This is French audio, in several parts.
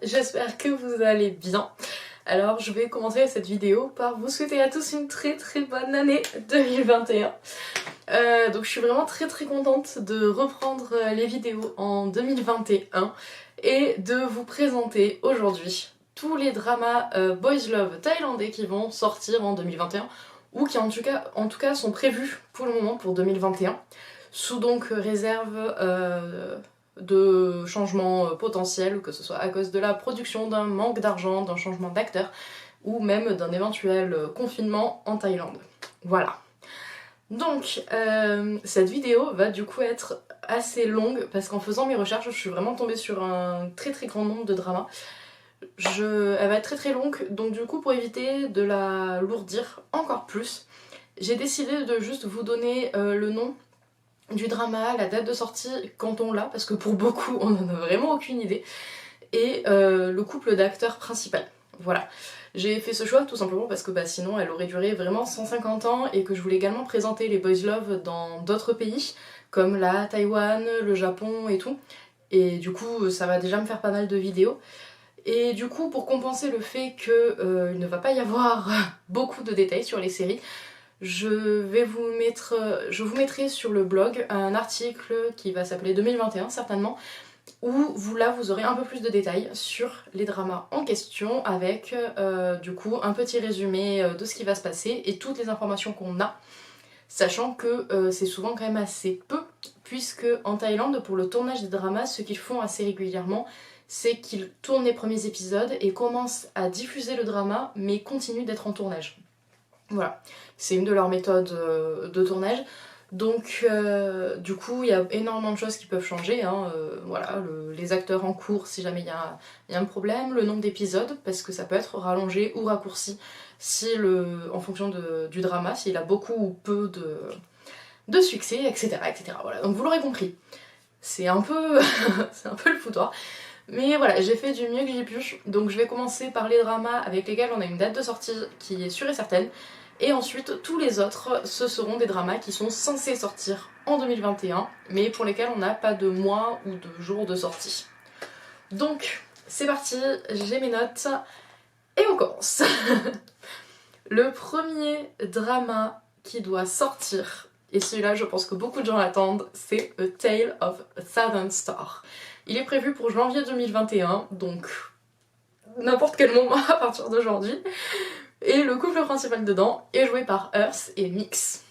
J'espère que vous allez bien. Alors je vais commencer cette vidéo par vous souhaiter à tous une très bonne année 2021. Donc je suis vraiment très contente de reprendre les vidéos en 2021 et de vous présenter aujourd'hui tous les dramas Boys Love thaïlandais qui vont sortir en 2021 ou qui en tout cas sont prévus pour le moment pour 2021 sous donc réserve de changements potentiels, que ce soit à cause de la production, d'un manque d'argent, d'un changement d'acteur ou même d'un éventuel confinement en Thaïlande. Voilà. Donc cette vidéo va du coup être assez longue parce qu'en faisant mes recherches je suis vraiment tombée sur un très grand nombre de dramas. Elle va être très longue, donc du coup pour éviter de la lourdir encore plus, j'ai décidé de juste vous donner le nom du drama, la date de sortie quand on l'a, parce que pour beaucoup on en a vraiment aucune idée, et le couple d'acteurs principal. Voilà. J'ai fait ce choix tout simplement parce que sinon elle aurait duré vraiment 150 ans et que je voulais également présenter les Boys Love dans d'autres pays, comme la Taïwan, le Japon et tout. Et du coup ça va déjà me faire pas mal de vidéos. Et du coup pour compenser le fait qu'il ne va pas y avoir beaucoup de détails sur les séries, je vous mettrai sur le blog un article qui va s'appeler 2021 certainement, où vous aurez un peu plus de détails sur les dramas en question avec du coup un petit résumé de ce qui va se passer et toutes les informations qu'on a, sachant que c'est souvent quand même assez peu, puisque en Thaïlande pour le tournage des dramas ce qu'ils font assez régulièrement c'est qu'ils tournent les premiers épisodes et commencent à diffuser le drama mais continuent d'être en tournage. Voilà, c'est une de leurs méthodes de tournage. Donc du coup il y a énormément de choses qui peuvent changer, hein. Voilà, les acteurs en cours si jamais il y a un problème, le nombre d'épisodes parce que ça peut être rallongé ou raccourci si en fonction du drama, s'il a beaucoup ou peu de succès, etc. Voilà, donc vous l'aurez compris, c'est un peu c'est un peu le foutoir. Mais voilà, j'ai fait du mieux que j'ai pu, donc je vais commencer par les dramas avec lesquels on a une date de sortie qui est sûre et certaine, et ensuite tous les autres, ce seront des dramas qui sont censés sortir en 2021, mais pour lesquels on n'a pas de mois ou de jours de sortie. Donc c'est parti, j'ai mes notes, et on commence. Le premier drama qui doit sortir, et celui-là je pense que beaucoup de gens l'attendent, c'est A Tale of a Thousand Stars. Il est prévu pour janvier 2021, donc n'importe quel moment à partir d'aujourd'hui. Et le couple principal dedans est joué par Earth et Mix.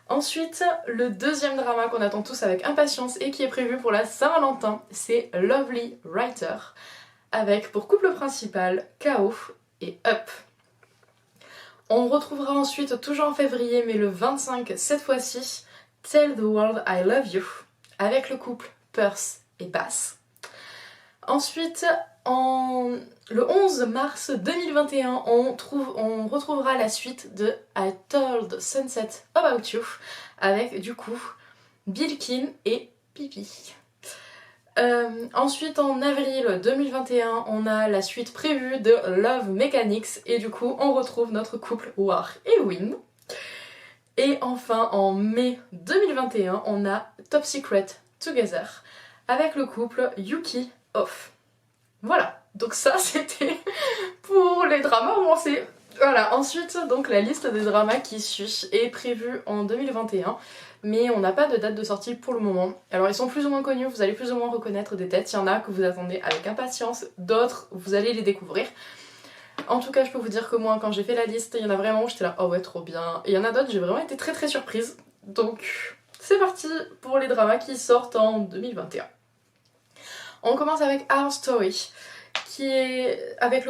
Ensuite, le deuxième drama qu'on attend tous avec impatience et qui est prévu pour la Saint-Valentin, c'est Lovely Writer, avec pour couple principal Kao et Up. On retrouvera ensuite, toujours en février, mais le 25 cette fois-ci, Tell the World I Love You, avec le couple Perth et Bass. Ensuite, le 11 mars 2021, on retrouvera la suite de I Told Sunset About You, avec du coup Bilkin et Pipi. Ensuite, en avril 2021, on a la suite prévue de Love Mechanics, et du coup on retrouve notre couple War et Win. Et enfin, en mai 2021, on a Top Secret Together, avec le couple Yuki Off. Voilà, donc ça c'était pour les dramas romancés. Voilà, ensuite donc la liste des dramas qui suit est prévue en 2021, mais on n'a pas de date de sortie pour le moment. Alors ils sont plus ou moins connus, vous allez plus ou moins reconnaître des têtes, il y en a que vous attendez avec impatience, d'autres vous allez les découvrir. En tout cas je peux vous dire que moi quand j'ai fait la liste, il y en a vraiment où j'étais là oh ouais trop bien, et il y en a d'autres j'ai vraiment été très surprise. Donc c'est parti pour les dramas qui sortent en 2021. On commence avec Our Story, qui est avec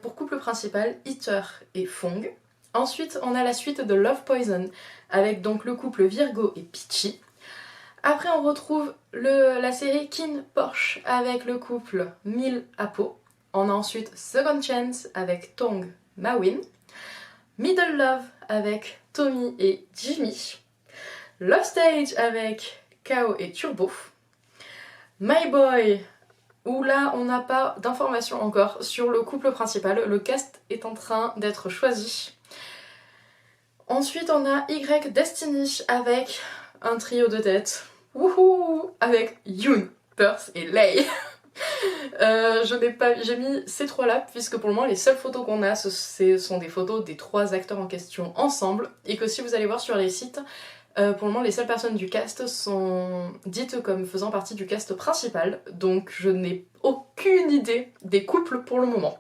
pour couple principal Heather et Fong. Ensuite, on a la suite de Love Poison, avec donc le couple Virgo et Peachy. Après, on retrouve la série Kin Porsche, avec le couple Mil Apo. On a ensuite Second Chance, avec Tong Mawin. Middle Love, avec Tommy et Jimmy. Love Stage, avec Kao et Turbo. My Boy, où là on n'a pas d'informations encore sur le couple principal, le cast est en train d'être choisi. Ensuite on a Y Destiny avec un trio de tête, wouhou, avec Yoon, Perth et Lei. J'ai mis ces trois-là puisque pour le moment les seules photos qu'on a ce sont des photos des trois acteurs en question ensemble et que si vous allez voir sur les sites, pour le moment les seules personnes du cast sont dites comme faisant partie du cast principal, donc je n'ai aucune idée des couples pour le moment,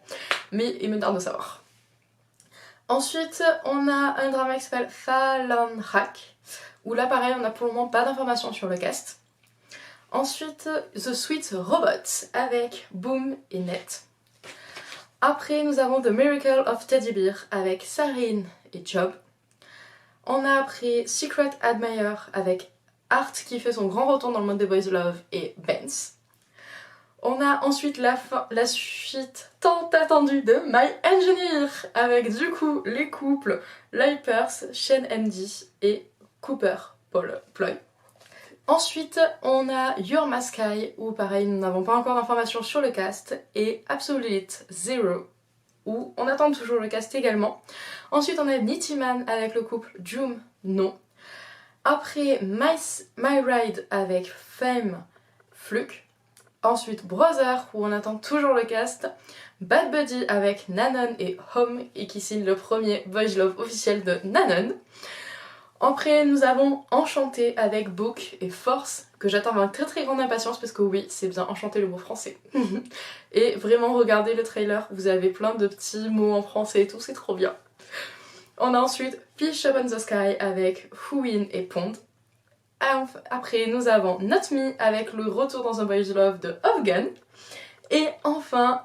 mais il me tarde de savoir. Ensuite on a un drama qui s'appelle Fallenhak, où là pareil on a pour le moment pas d'informations sur le cast. Ensuite, The Sweet Robot avec Boom et Net. Après, nous avons The Miracle of Teddy Bear avec Sarine et Job. On a après Secret Admirer avec Art qui fait son grand retour dans le monde des Boys Love et Benz. On a ensuite la suite tant attendue de My Engineer avec du coup les couples Lipers, Shane Andy et Cooper Ploy. Ensuite, on a You're My Sky, où pareil, nous n'avons pas encore d'informations sur le cast, et Absolute Zero, où on attend toujours le cast également. Ensuite, on a Nitty Man avec le couple Joom No. Après, My Ride avec Fame Fluke. Ensuite, Brother, où on attend toujours le cast. Bad Buddy avec Nanon et Home, et qui signe le premier Boys Love officiel de Nanon. Après, nous avons Enchanté avec Book et Force, que j'attends avec très très grande impatience parce que oui, c'est bien Enchanté le mot français. Et vraiment, regardez le trailer, vous avez plein de petits mots en français et tout, c'est trop bien. On a ensuite Fish Up in the Sky avec Huin et Pond. Après, nous avons Not Me avec le retour dans un Boys Love de Afghan. Et enfin,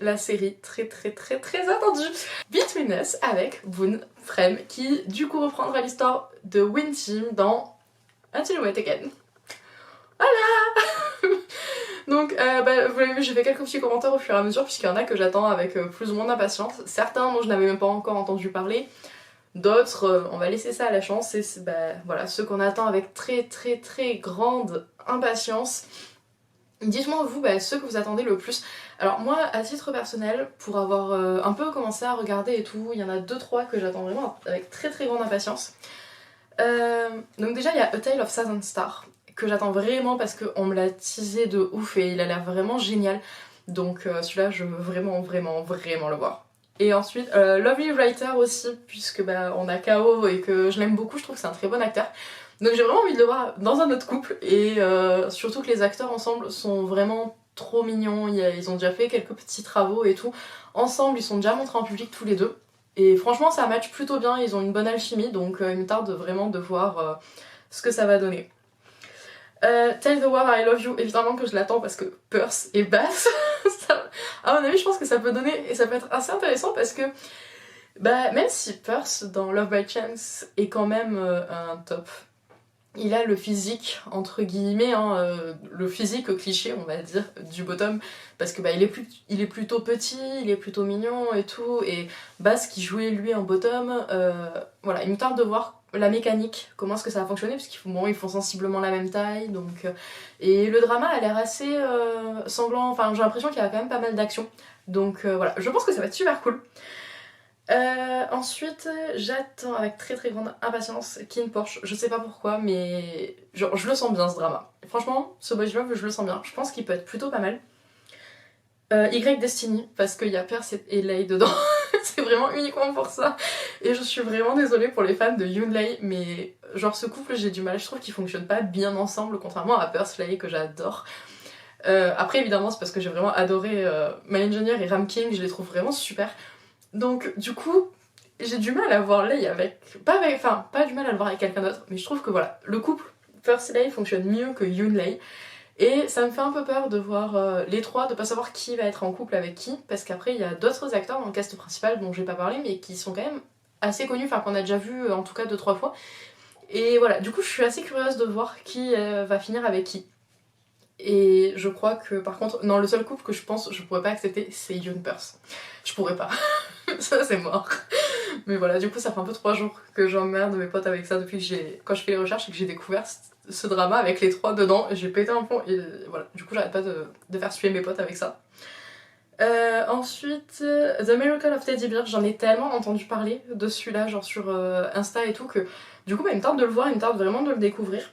la série très attendue Between Us avec Boon Frem qui du coup reprendra l'histoire de Win Team dans Until We Meet Again. Voilà. Donc vous l'avez vu, j'ai fait quelques petits commentaires au fur et à mesure puisqu'il y en a que j'attends avec plus ou moins d'impatience. Certains dont je n'avais même pas encore entendu parler, d'autres on va laisser ça à la chance et voilà, ceux qu'on attend avec très grande impatience. Dites-moi vous ceux que vous attendez le plus. Alors moi à titre personnel, pour avoir un peu commencé à regarder et tout, il y en a 2-3 que j'attends vraiment avec très grande impatience. Donc déjà il y a A Tale of Thousand Stars que j'attends vraiment parce qu'on me l'a teasé de ouf et il a l'air vraiment génial. Donc celui-là je veux vraiment le voir. Et ensuite Lovely Writer aussi puisque on a K.O. et que je l'aime beaucoup, je trouve que c'est un très bon acteur. Donc j'ai vraiment envie de le voir dans un autre couple et surtout que les acteurs ensemble sont vraiment trop mignons, ils ont déjà fait quelques petits travaux et tout. Ensemble ils sont déjà montrés en public tous les deux et franchement ça match plutôt bien, ils ont une bonne alchimie donc il me tarde vraiment de voir ce que ça va donner. Tell the World I Love You, évidemment que je l'attends parce que Perth et Bass, à mon avis je pense que ça peut donner et ça peut être assez intéressant parce que même si Perth dans Love by Chance est quand même un top, il a le physique entre guillemets, le physique cliché on va dire du bottom parce que il est plutôt petit, il est plutôt mignon et tout et Bass qui jouait lui en bottom, voilà, il me tarde de voir la mécanique, comment est-ce que ça va fonctionner parce qu'ils font sensiblement la même taille donc et le drama a l'air assez sanglant, enfin j'ai l'impression qu'il y a quand même pas mal d'action donc voilà, je pense que ça va être super cool. Ensuite, j'attends avec très grande impatience King Porsche. Je sais pas pourquoi, mais genre, je le sens bien ce drama. Franchement, ce Boys Love, je le sens bien. Je pense qu'il peut être plutôt pas mal. Y Destiny, parce qu'il y a Perth et Lay dedans. C'est vraiment uniquement pour ça. Et je suis vraiment désolée pour les fans de Yoon Lay, mais genre ce couple, j'ai du mal. Je trouve qu'ils fonctionnent pas bien ensemble, contrairement à Perth Lay que j'adore. Après, évidemment, c'est parce que j'ai vraiment adoré My Engineer et Ram King, je les trouve vraiment super. Donc du coup, j'ai du mal à voir Lay pas du mal à le voir avec quelqu'un d'autre, mais je trouve que voilà, le couple Perth Lay fonctionne mieux que Yoon Lay. Et ça me fait un peu peur de voir les trois, de pas savoir qui va être en couple avec qui, parce qu'après il y a d'autres acteurs dans le cast principal dont j'ai pas parlé, mais qui sont quand même assez connus, enfin qu'on a déjà vu en tout cas 2-3 fois. Et voilà, du coup je suis assez curieuse de voir qui va finir avec qui. Et je crois que par contre, non, le seul couple que je pense je pourrais pas accepter, c'est Yoon Perth. Je pourrais pas. Ça c'est mort. Mais voilà, du coup ça fait un peu 3 jours que j'emmerde mes potes avec ça depuis que quand je fais les recherches et que j'ai découvert ce drama avec les 3 dedans. J'ai pété un plomb et voilà, du coup j'arrête pas de faire suer mes potes avec ça. Ensuite, The Miracle of Teddy Bear, j'en ai tellement entendu parler de celui-là, genre sur Insta et tout, que du coup il me tarde de le voir, il me tarde vraiment de le découvrir.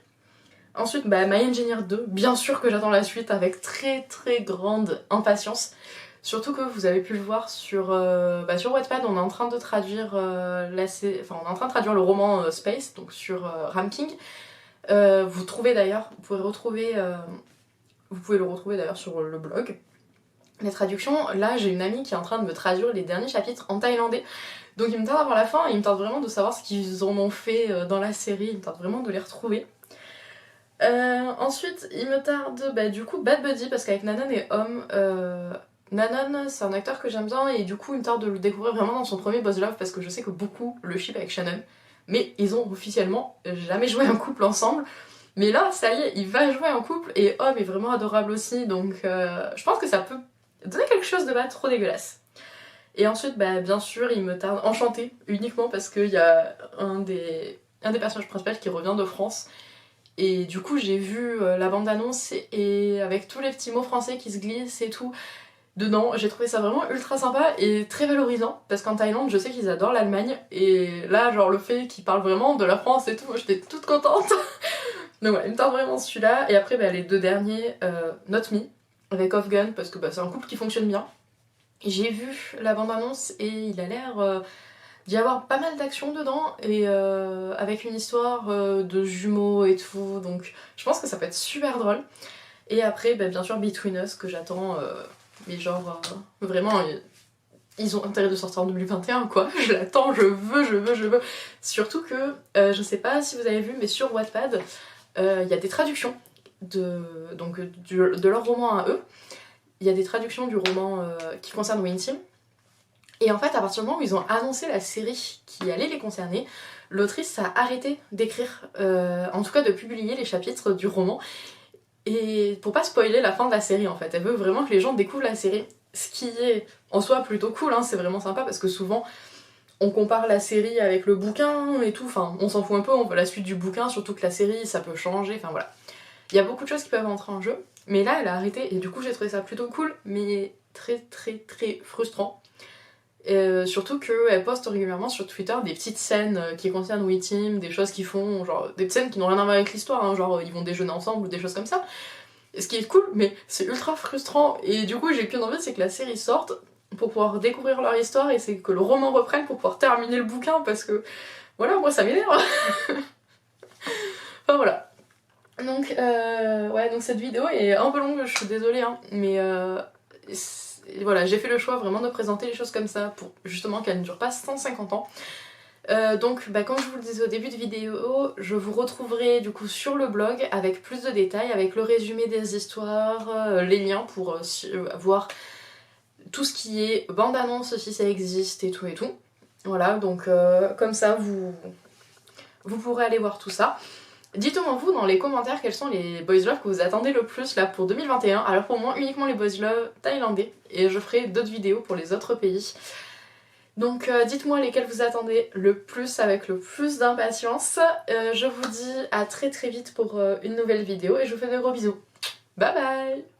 Ensuite, My Engineer 2, bien sûr que j'attends la suite avec très très grande impatience. Surtout que vous avez pu le voir sur Wattpad, on est en train de traduire on est en train de traduire le roman Space, donc sur Ram King. Vous trouvez d'ailleurs, vous pouvez le retrouver d'ailleurs sur le blog. Les traductions, là j'ai une amie qui est en train de me traduire les derniers chapitres en thaïlandais. Donc il me tarde d'avoir la fin et il me tarde vraiment de savoir ce qu'ils en ont fait dans la série, il me tarde vraiment de les retrouver. Ensuite, il me tarde du coup Bad Buddy parce qu'avec Nanon et Homme, Nanon c'est un acteur que j'aime bien et du coup il me tarde de le découvrir vraiment dans son premier Boys Love parce que je sais que beaucoup le ship avec Shannon, mais ils ont officiellement jamais joué un couple ensemble. Mais là, ça y est, il va jouer un couple et Homme est vraiment adorable aussi, donc je pense que ça peut donner quelque chose de pas trop dégueulasse. Et ensuite, bien sûr, il me tarde Enchanté, uniquement parce qu'il y a un des personnages principaux qui revient de France. Et du coup, j'ai vu la bande-annonce et avec tous les petits mots français qui se glissent et tout dedans, j'ai trouvé ça vraiment ultra sympa et très valorisant parce qu'en Thaïlande, je sais qu'ils adorent l'Allemagne et là, genre le fait qu'ils parlent vraiment de la France et tout, moi j'étais toute contente. Donc voilà, il me tarde vraiment celui-là. Et après, les deux derniers, Not Me avec Off Gun parce que c'est un couple qui fonctionne bien. J'ai vu la bande-annonce et il a l'air d'y avoir pas mal d'action dedans et avec une histoire de jumeaux et tout, donc je pense que ça peut être super drôle. Et après bien sûr Between Us que j'attends, mais genre vraiment ils ont intérêt de sortir en 2021 quoi, je l'attends, je veux. Surtout que je sais pas si vous avez vu mais sur Wattpad il y a des traductions de leur roman à eux, il y a des traductions du roman qui concerne Win Team. Et en fait, à partir du moment où ils ont annoncé la série qui allait les concerner, l'autrice a arrêté d'écrire, en tout cas de publier les chapitres du roman, et pour pas spoiler la fin de la série en fait. Elle veut vraiment que les gens découvrent la série, ce qui est en soi plutôt cool, hein, c'est vraiment sympa parce que souvent on compare la série avec le bouquin et tout, enfin on s'en fout un peu, on veut la suite du bouquin, surtout que la série ça peut changer, enfin voilà. Il y a beaucoup de choses qui peuvent entrer en jeu, mais là elle a arrêté et du coup j'ai trouvé ça plutôt cool, mais très très très frustrant. Surtout qu'elle poste régulièrement sur Twitter des petites scènes qui concernent We Team, des choses qu'ils font, genre des scènes qui n'ont rien à voir avec l'histoire, hein, genre ils vont déjeuner ensemble ou des choses comme ça. Et ce qui est cool, mais c'est ultra frustrant. Et du coup, j'ai qu'une envie, c'est que la série sorte pour pouvoir découvrir leur histoire et c'est que le roman reprenne pour pouvoir terminer le bouquin parce que voilà, moi ça m'énerve. Enfin voilà. Donc, donc cette vidéo est un peu longue, je suis désolée, hein, mais et voilà, j'ai fait le choix vraiment de présenter les choses comme ça pour justement qu'elles ne durent pas 150 ans. Donc comme je vous le disais au début de vidéo, je vous retrouverai du coup sur le blog avec plus de détails, avec le résumé des histoires, les liens pour voir tout ce qui est bande-annonce si ça existe et tout et tout. Voilà, donc comme ça vous pourrez aller voir tout ça. Dites-moi vous dans les commentaires quels sont les boys love que vous attendez le plus là pour 2021. Alors pour moi uniquement les boys love thaïlandais et je ferai d'autres vidéos pour les autres pays. Donc dites-moi lesquels vous attendez le plus avec le plus d'impatience. Je vous dis à très très vite pour une nouvelle vidéo et je vous fais de gros bisous. Bye bye.